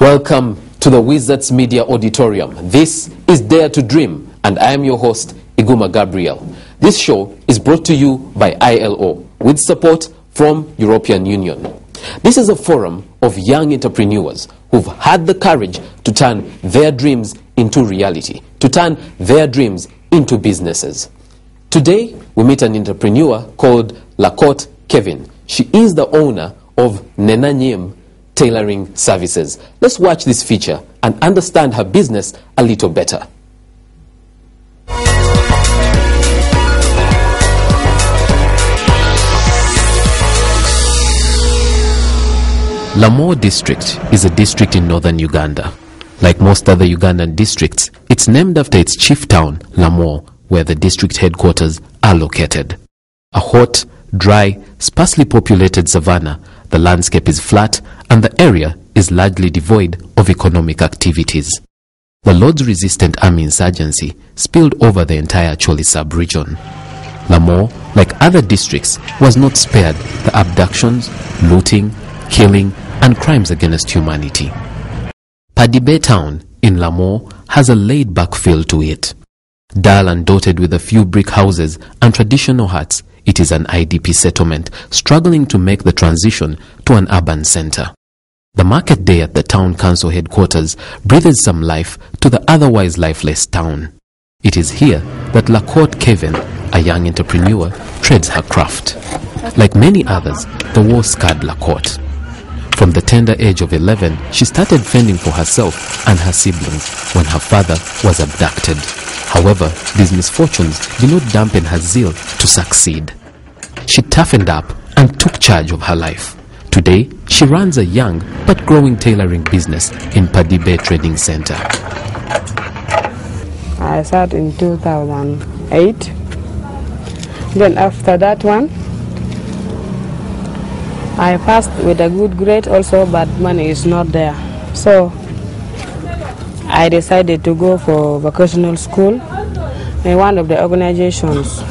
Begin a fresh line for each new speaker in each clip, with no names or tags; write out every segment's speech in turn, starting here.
Welcome to the Wizards Media Auditorium. This is Dare to Dream, and I am your host, Iguma Gabriel. This show is brought to you by ILO with support from European Union. This is a forum of young entrepreneurs who've had the courage to turn their dreams into reality, to turn their dreams into businesses. Today, we meet an entrepreneur called Lakot Kevin. She is the owner of Nenanyim Tailoring Services. Let's watch this feature and understand her business a little better. Lamour district is a district in northern Uganda. Like most other Ugandan districts, it's named after its chief town, Lamour, where the district headquarters are located. A hot, dry, sparsely populated savanna, the landscape is flat and the area is largely devoid of economic activities. The Lords-resistant army insurgency spilled over the entire Choli sub-region. Lamour, like other districts, was not spared the abductions, looting, killing and crimes against humanity. Padibe town in Lamour has a laid-back feel to it. Dull and dotted with a few brick houses and traditional huts, it is an IDP settlement struggling to make the transition to an urban center. The market day at the town council headquarters breathes some life to the otherwise lifeless town. It is here that Lakot Kevin, a young entrepreneur, treads her craft. Like many others, the war scarred Lakot. From the tender age of 11, she started fending for herself and her siblings when her father was abducted. However, these misfortunes did not dampen her zeal to succeed. She toughened up and took charge of her life. Today, she runs a young but growing tailoring business in Padibe Trading Center.
I started in 2008. Then after that one, I passed with a good grade also, but money is not there. So I decided to go for vocational school. In one of the organizations,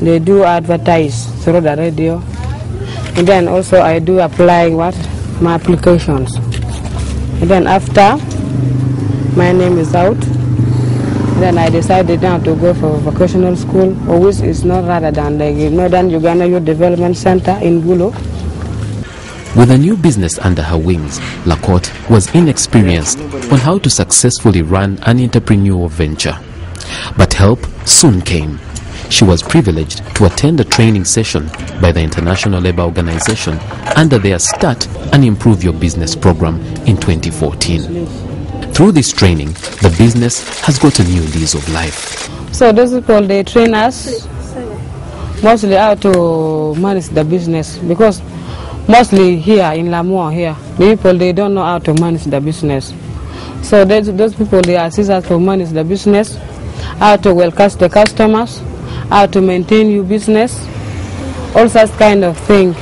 they do advertise through the radio. And then also I do apply my applications. And then after my name is out, then I decided now to go for vocational school, which is not rather than the Northern Uganda Youth Development Center in Gulu.
With a new business under her wings, Lakot was inexperienced on how to successfully run an entrepreneurial venture. But help soon came. She was privileged to attend a training session by the International Labour Organization under their Start and Improve Your Business program in 2014. Through this training, the business has got a new lease of life.
So those people, they train us mostly how to manage the business, because mostly here in Lamour, the people, they don't know how to manage the business. So those people, they assist us to manage the business, how to welcome the customers, how to maintain your business, all such kind of thing,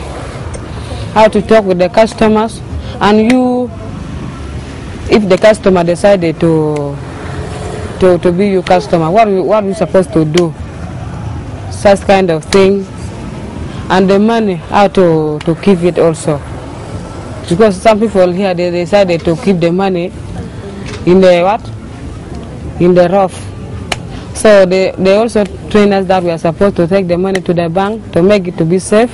how to talk with the customers, and you, if the customer decided to be your customer, what are you supposed to do? Such kind of thing. And the money, how to keep it also. Because some people here, they decided to keep the money in the in the rough. So they also train us that we are supposed to take the money to the bank to make it to be safe.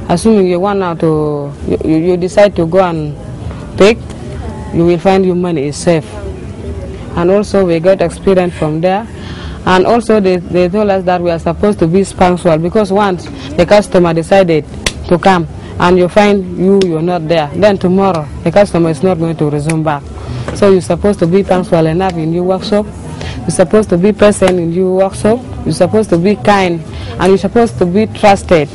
Assuming you want now to, you decide to go and take, you will find your money is safe. And also we got experience from there. And also they told us that we are supposed to be punctual, because once the customer decided to come and you find you're not there, then tomorrow the customer is not going to resume back. So you're supposed to be punctual enough in your workshop. You're supposed to be present in your workshop. You're supposed to be kind, and you're supposed to be trusted.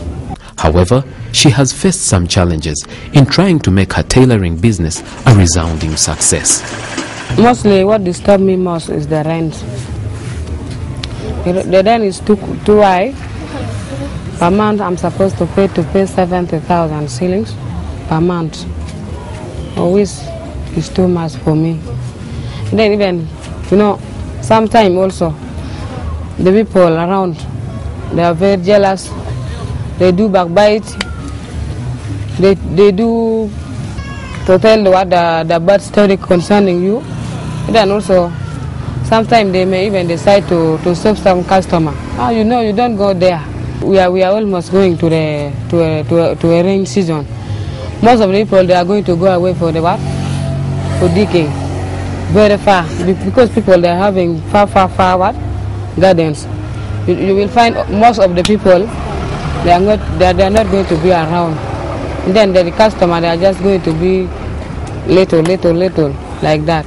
However, she has faced some challenges in trying to make her tailoring business a resounding success.
Mostly what disturbs me most is the rent. The rent is too high. Per month I'm supposed to pay 70,000 shillings per month, which is too much for me. And then even, sometimes also the people around, they are very jealous. They do backbite. They do to tell what the bad story concerning you. Then also, sometimes they may even decide to serve some customer. Oh, you know, you don't go there. We are almost going to a rain season. Most of the people, they are going to go away for the what? For digging. Very far. Because people, they are having far what? Gardens. You will find most of the people, they are not going to be around. And then the customer, they are just going to be little, like that.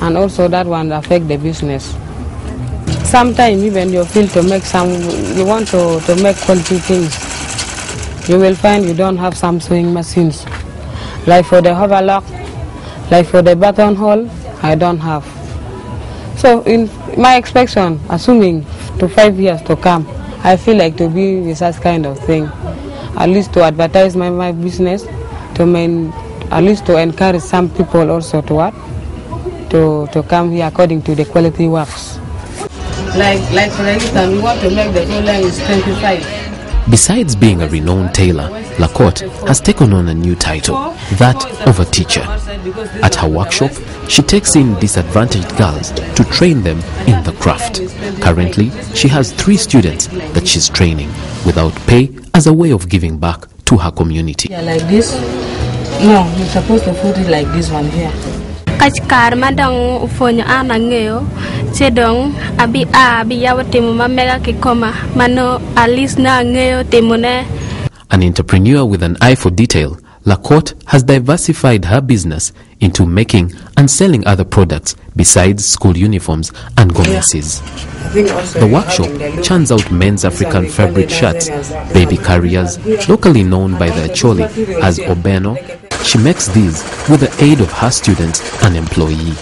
And also that one affect the business. Sometimes even you feel you want to make quality things. You will find you don't have some sewing machines. Like for the overlock, like for the buttonhole, I don't have. So in my expectation, assuming to 5 years to come, I feel like to be with such kind of thing. At least to advertise my business, at least to encourage some people also to what? To come here according to the quality works. Like for instance, we want to make the tailor is 25.
Besides being a renowned tailor, Lacote has taken on a new title, that of a teacher. At her workshop, she takes in disadvantaged girls to train them in the craft. Currently, she has 3 students that she's training without pay as a way of giving back to her community.
Yeah, like this? No, you're supposed to put it like this one here.
Kachkar madang ufonyo anangeo chedong abi yawo temo mamega kikoma mano alis na ngeo temone.
An entrepreneur with an eye for detail, Lacote has diversified her business into making and selling other products besides school uniforms and gomeses. The workshop churns out men's African fabric shirts, baby carriers, locally known by the Acholi as Obeno. She makes these with the aid of her students and employee.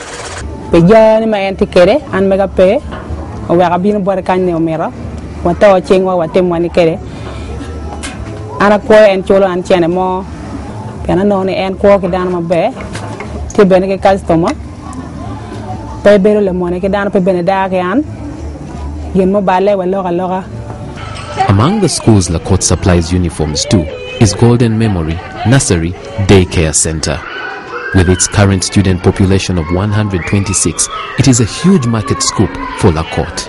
Among the schools Lacote supplies uniforms to is Golden Memory Nursery Daycare Center. With its current student population of 126, it is a huge market scoop for Lacote.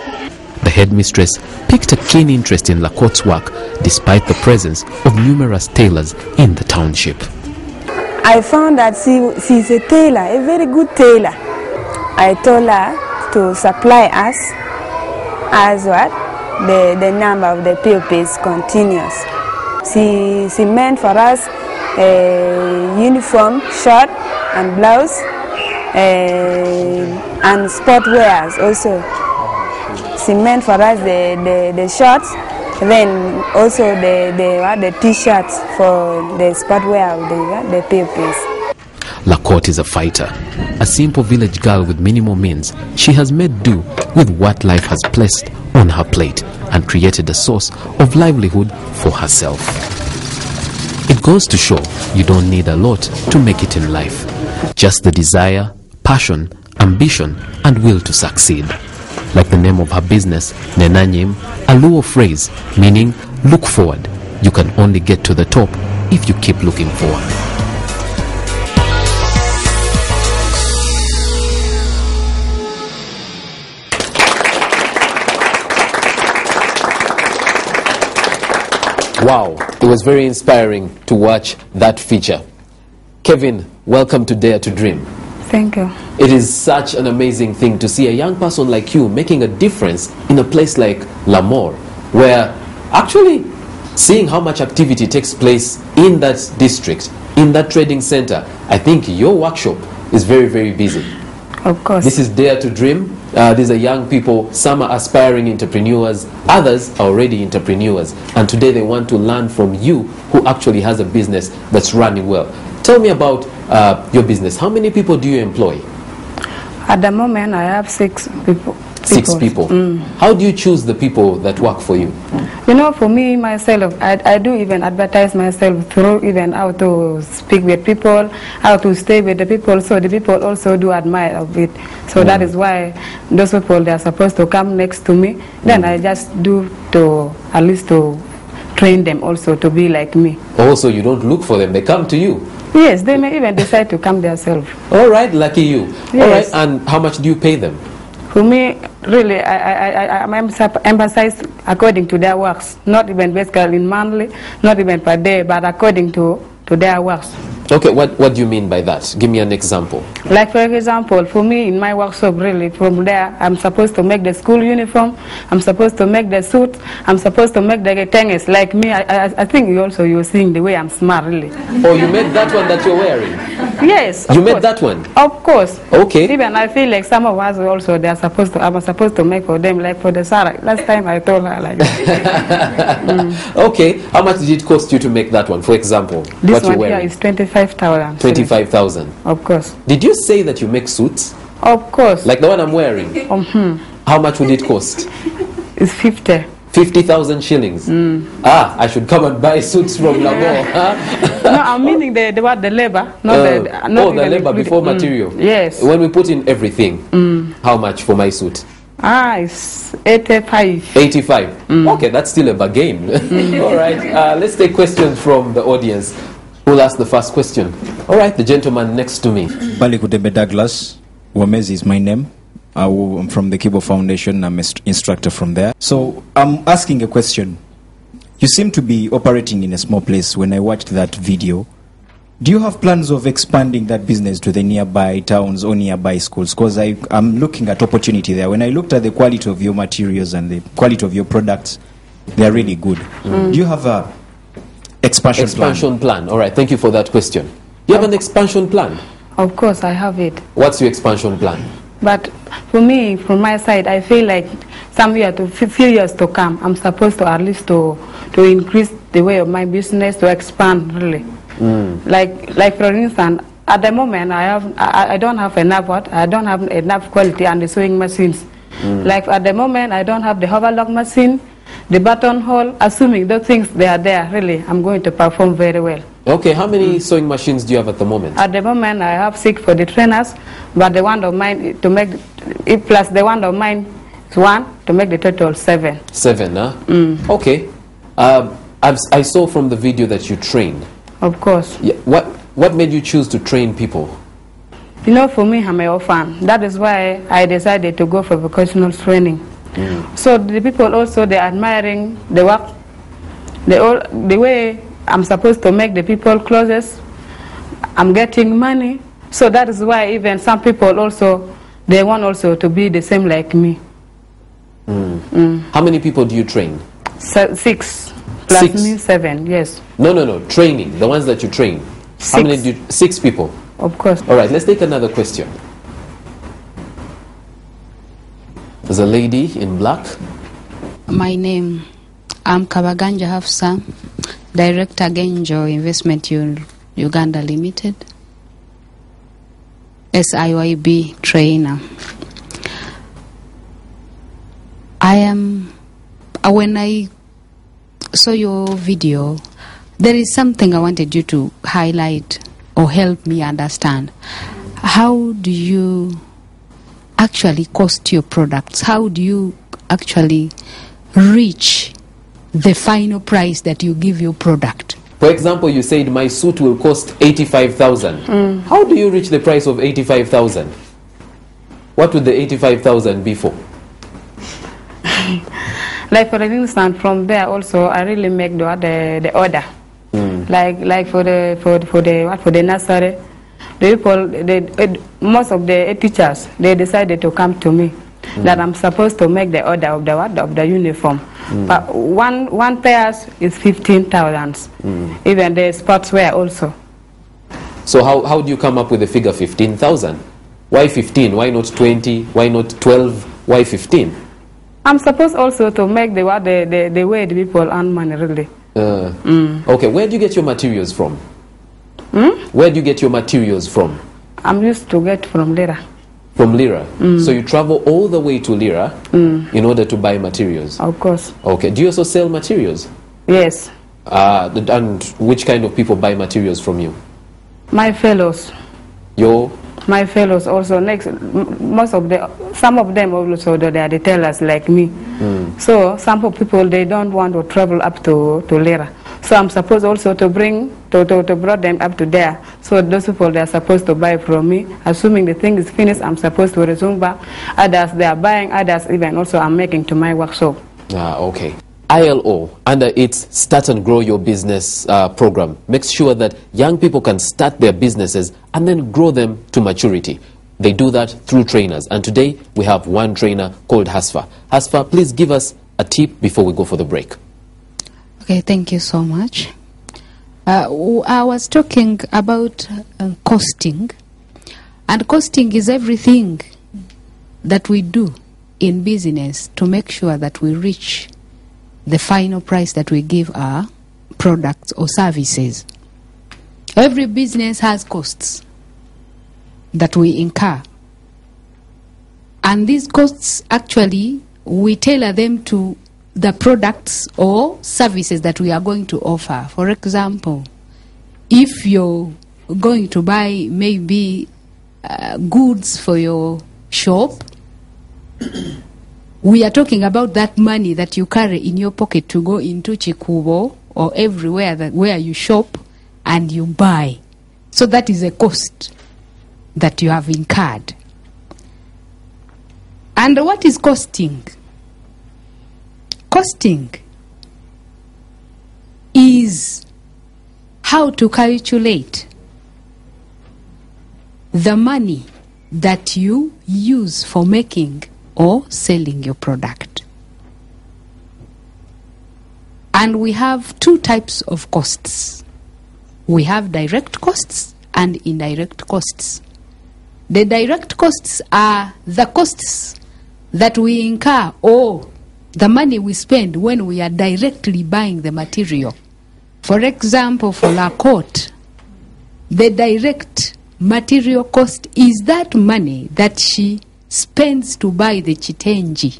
The headmistress picked a keen interest in Lacote's work despite the presence of numerous tailors in the township.
I found that she's a tailor, a very good tailor. I told her to supply us as what? The number of the pupils continues. She meant for us a uniform, shirt and blouse, and sport wears also. She meant for us the shorts, then also the t-shirts for the sport wear of the pupils.
Lacote is a fighter. A simple village girl with minimal means, she has made do with what life has placed on her plate and created a source of livelihood for herself. It goes to show you don't need a lot to make it in life. Just the desire, passion, ambition, and will to succeed. Like the name of her business, Nenanyim, a Luo phrase meaning look forward. You can only get to the top if you keep looking forward. Wow, it was very inspiring to watch that feature. Kevin, welcome to Dare to Dream.
Thank you.
It is such an amazing thing to see a young person like you making a difference in a place like Lamore, where actually seeing how much activity takes place in that district, in that trading center, I think your workshop is very, very busy.
Of course.
This is Dare to Dream. These are young people. Some are aspiring entrepreneurs. Others are already entrepreneurs. And today they want to learn from you who actually has a business that's running well. Tell me about your business. How many people do you employ?
At the moment, I have 6 people.
6 people. How do you choose the people that work for you?
You know, for me, myself, I do even advertise myself through even how to speak with people, how to stay with the people, so the people also do admire of it. So that is why those people, they are supposed to come next to me. Then I just do to, at least to train them also to be like me.
Also, you don't look for them, they come to you.
Yes, they may even decide to come themselves.
All right, lucky you.
Yes.
All right, and how much do you pay them?
For me, really, I'm emphasized according to their works, not even basically in monthly, not even per day, but according to their works.
Okay, what do you mean by that? Give me an example.
Like for example, for me in my workshop, really, from there, I'm supposed to make the school uniform, I'm supposed to make the suit, I'm supposed to make the tennis. Like me, I think you're seeing the way I'm smart, really.
Oh, you made that one that you're wearing?
Yes,
you made that one?
Of course.
Okay.
Even I feel like some of us also, I'm supposed to make for them, like for the Sarah. Last time I told her like that.
Okay, how much did it cost you to make that one, for example?
This one here is 25,000.
25,000.
Of course.
Did you say that you make suits?
Of course.
Like the one I'm wearing? How much would it cost?
It's 50.
50,000 shillings. I should come and buy suits from Lahore. Huh?
No, I'm meaning the labor, not
the labor before material.
Yes.
When we put in everything, how much for my suit?
It's 85.
85. Okay, that's still a bargain. All right, let's take questions from the audience. Who'll ask the first question? All right, the gentleman next to me.
Balikudembe Douglas Wamezi is my name. I'm from the Kibo Foundation. I'm an instructor from there. So I'm asking a question. You seem to be operating in a small place. When I watched that video, do you have plans of expanding that business to the nearby towns or nearby schools? Because I'm looking at opportunity there. When I looked at the quality of your materials and the quality of your products, they're really good. Do you have a expansion
plan? All right, thank you for that question. Do you have an expansion plan?
Of course, I have it.
What's your expansion plan?
But for me, from my side, I feel like somewhere to few years to come, I'm supposed to at least to increase the way of my business, to expand really. Like for instance, at the moment I don't have enough I don't have enough quality and the sewing machines. Like at the moment I don't have the overlock machine, the buttonhole. Assuming those things they are there, really, I'm going to perform very well.
Okay, how many sewing machines do you have at the moment?
At the moment I have 6 for the trainers, but the one of mine to make it plus the one of mine is 1 to make the total 7. 7, huh?
Okay. I saw from the video that you trained.
Of course.
Yeah. What made you choose to train people?
You know, for me, I'm an orphan. That is why I decided to go for vocational training. So the people also, they're admiring the work, the way I'm supposed to make the people clothes. I'm getting money. So that is why even some people also, they want also to be the same like me.
How many people do you train?
6. Plus
6?
Me 7, yes.
No. Training, the ones that you train.
6.
How many do you, 6 people?
Of course.
All right, let's take another question. There's a lady in black.
My name, I'm Kabaganja Hafsa, Director Genjo Investment Uganda Limited, SIYB trainer. When I saw your video, there is something I wanted you to highlight or help me understand. How do you actually cost your products? How do you actually reach the final price that you give your product?
For example, you said my suit will cost 85,000. How do you reach the price of 85,000? What would the 85,000 be for?
Like for instance, from there also I really make the order. Like for the nursery, the people, most of the teachers, they decided to come to me that I'm supposed to make the order of the uniform. But one pair is 15,000. Even the sportswear also.
So how do you come up with the figure 15,000? Why 15? Why not 20? Why not 12? Why 15?
I'm supposed also to make the way the people earn money really.
Okay, where do you get your materials from? Where do you get your materials from?
I'm used to get from Lira.
From Lira? So you travel all the way to Lira in order to buy materials?
Of course.
Okay, do you also sell materials?
Yes.
And which kind of people buy materials from you?
My fellows. My fellows also. Some of them also, they are the tailors like me. So some people, they don't want to travel up to Lira. So I'm supposed also to bring, to bring them up to there. So those people, they are supposed to buy from me. Assuming the thing is finished, I'm supposed to resume back. Others, they are buying, others even also I'm making to my workshop.
Okay. ILO, under its Start and Grow Your Business program, makes sure that young people can start their businesses and then grow them to maturity. They do that through trainers. And today, we have one trainer called Hasfa. Hasfa, please give us a tip before we go for the break.
Okay, thank you so much. I was talking about costing. And costing is everything that we do in business to make sure that we reach the final price that we give our products or services. Every business has costs that we incur. And these costs, actually, we tailor them to the products or services that we are going to offer. For example, if you're going to buy maybe goods for your shop, we are talking about that money that you carry in your pocket to go into Chikubo or everywhere where you shop and you buy. So that is a cost that you have incurred. And what is costing? Costing is how to calculate the money that you use for making or selling your product. And we have two types of costs. We have direct costs and indirect costs. The direct costs are the costs that we incur or the money we spend when we are directly buying the material. For example, for La Cote, the direct material cost is that money that she spends to buy the chitenji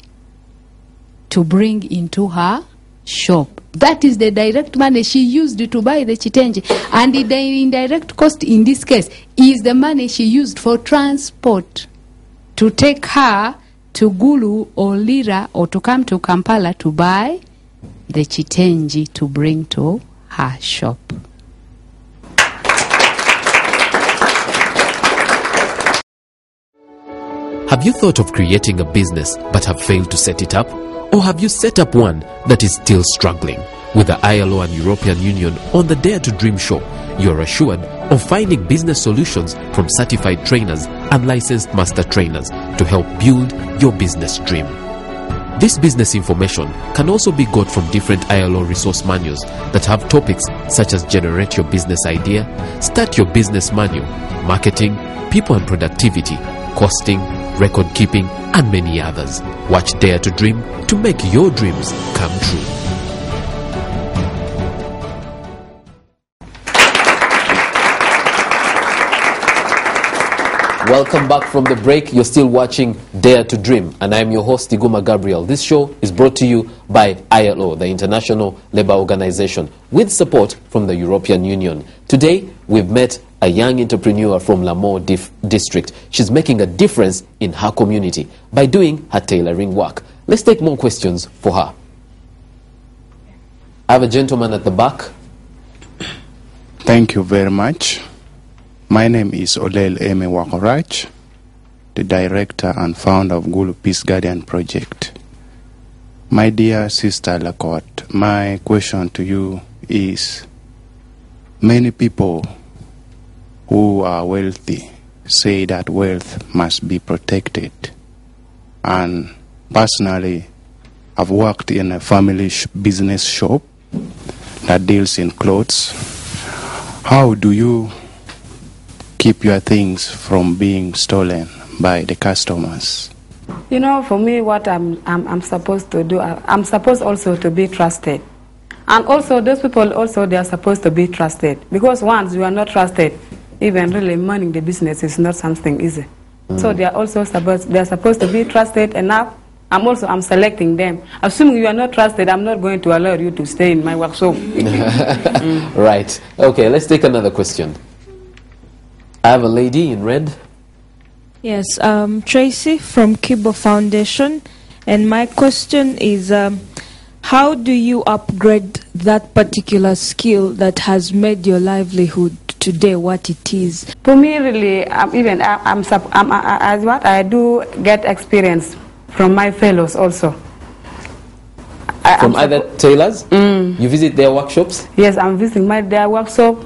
to bring into her shop. That is the direct money she used to buy the chitenji. And the indirect cost in this case is the money she used for transport to take her to Gulu or Lira or to come to Kampala to buy the chitenji to bring to her shop.
Have you thought of creating a business but have failed to set it up? Or have you set up one that is still struggling? With the ILO and European Union on the Dare to Dream show, you are assured of finding business solutions from certified trainers and licensed master trainers to help build your business dream. This business information can also be got from different ILO resource manuals that have topics such as Generate Your Business Idea, Start Your Business Manual, Marketing, People and Productivity, Costing, Record Keeping, and many others. Watch Dare to Dream to make your dreams come true. Welcome back from the break. You're still watching Dare to Dream, and I'm your host, Iguma Gabriel. This show is brought to you by ILO, the International Labour Organization, with support from the European Union. Today, we've met a young entrepreneur from Lamore district. She's making a difference in her community by doing her tailoring work. Let's take more questions for her. I have a gentleman at the back.
Thank you very much. My name is Olel Eme Wakorach, the director and founder of Gulu Peace Guardian Project. My dear sister Lakot, my question to you is, many people who are wealthy say that wealth must be protected. And personally, I've worked in a family business shop that deals in clothes. How do you keep your things from being stolen by the customers?
You know, for me, what I'm supposed to do, I'm supposed also to be trusted. And also, those people also, they are supposed to be trusted. Because once you are not trusted, even really running the business is not something easy. So they are also supposed to be trusted enough. I'm selecting them. Assuming you are not trusted, I'm not going to allow you to stay in my workshop.
Right. Okay, let's take another question. I have a lady in red.
Yes, Tracy from Kibo Foundation, and my question is, How do you upgrade that particular skill that has made your livelihood today what it is?
For me, really, as what I do get experience from my fellows also.
From other tailors? You visit their workshops?
Yes, I'm visiting their workshop.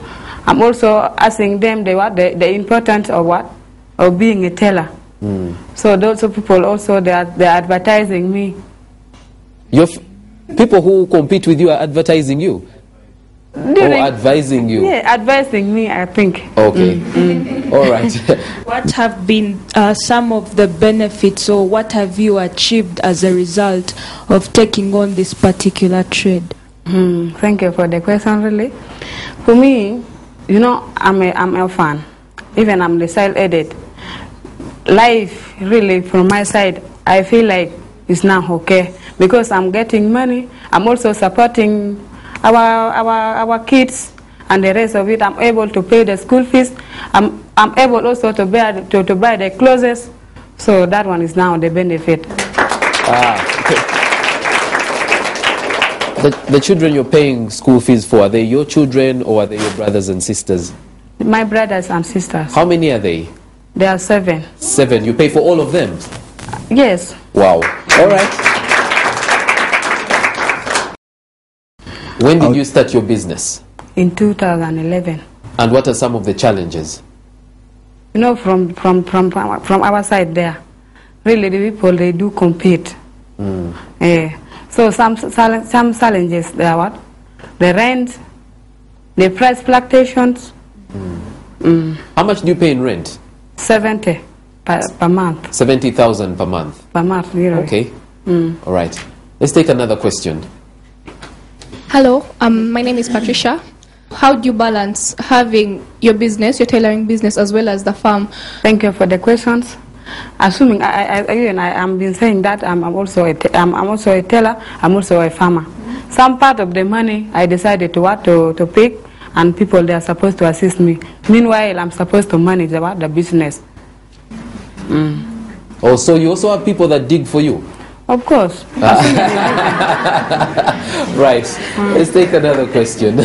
I'm also asking them the importance of what? Of being a tailor. So those people also, they're advertising me.
People who compete with you are advertising you? Or advising you?
Yeah, advising me, I think.
Okay. All right.
What have been some of the benefits, or what have you achieved as a result of taking on this particular trade?
Thank you for the question, really. For me, you know, I'm a fan. Even I'm the child-aided. Life, really, from my side, I feel like it's now okay. Because I'm getting money, I'm also supporting our kids, and the rest of it, I'm able to pay the school fees. I'm able also to buy the clothes. So that one is now the benefit.
The children you're paying school fees for, are they your children or are they your brothers and sisters?
My brothers and sisters.
How many are they?
There are 7.
7. You pay for all of them?
Yes.
Wow. All right. When did you start your business?
In 2011.
And what are some of the challenges?
You know, from our side there, really the people, they do compete. So some challenges, they are what? The rent, the price fluctuations.
How much do you pay in rent?
70 per month.
70,000 per month?
Per month, really.
Okay. All right. Let's take another question.
Hello, my name is Patricia. How do you balance having your business, your tailoring business, as well as the farm?
Thank you for the questions. Assuming I'm been saying that I'm also a tailor, I'm also a farmer. Some part of the money I decided to pick, and people, they are supposed to assist me. Meanwhile, I'm supposed to manage the business.
Oh, so you also have people that dig for you?
Of course.
Right. Let's take another question.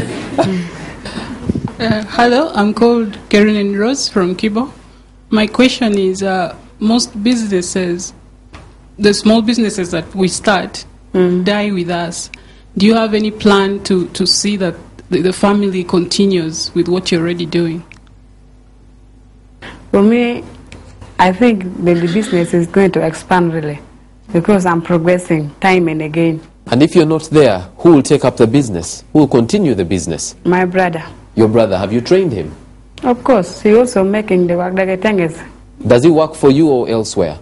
Hello, I'm called Karen Rose from Kibo. My question is, most businesses, the small businesses that we start, die with us. Do you have any plan to see that the family continues with what you're already doing?
For me, I think the business is going to expand really, because I'm progressing time and again.
And if you're not there, who will take up the business? Who will continue the business?
My brother.
Your brother, have you trained him?
Of course, he also making the work like a tenges.
Does he work for you or elsewhere?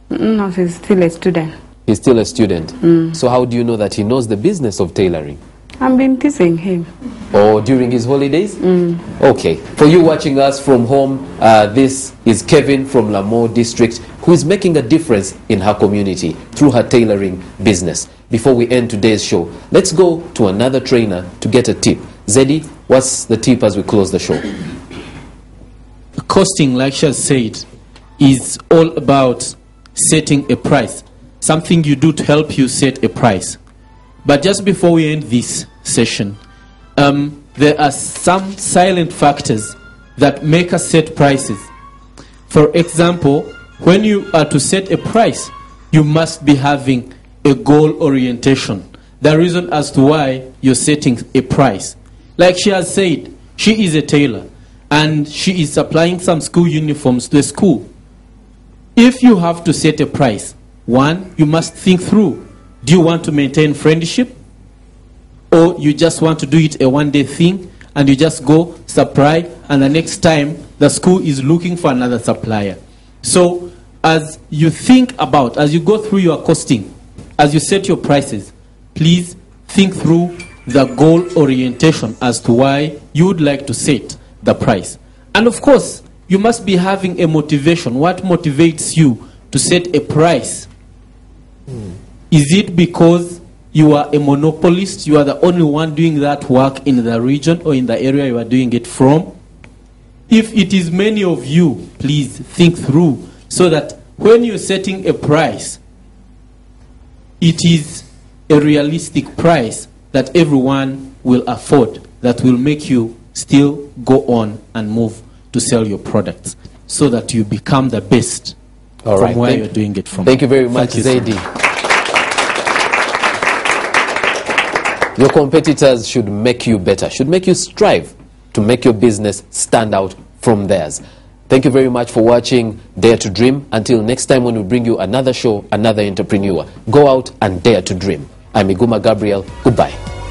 No, he's still a student.
He's still a student. So how do you know that he knows the business of tailoring?
I've been teaching him.
Or during his holidays? Okay. For you watching us from home, this is Kevin from Lamore District, who is making a difference in her community through her tailoring business. Before we end today's show, let's go to another trainer to get a tip. Zeddy, what's the tip as we close the show?
Costing, like she has said, is all about setting a price. Something you do to help you set a price. But just before we end this session, there are some silent factors that make us set prices. For example, when you are to set a price, you must be having a goal orientation. The reason as to why you're setting a price. Like she has said, she is a tailor and she is supplying some school uniforms to the school. If you have to set a price, one, you must think through. Do you want to maintain friendship? Or you just want to do it a one-day thing and you just go supply and the next time the school is looking for another supplier. So as you think about, as you go through your costing, as you set your prices, please think through the goal orientation as to why you would like to set the price. And of course, you must be having a motivation. What motivates you to set a price? Is it because you are a monopolist, you are the only one doing that work in the region or in the area you are doing it from? If it is many of you, please think through so that when you're setting a price, it is a realistic price that everyone will afford, that will make you still go on and move to sell your products, so that you become the best from where you're doing it from.
Thank you very much, Zaidi. Your competitors should make you better, should make you strive to make your business stand out from theirs. Thank you very much for watching Dare to Dream. Until next time when we bring you another show, another entrepreneur, go out and dare to dream. I'm Iguma Gabriel. Goodbye.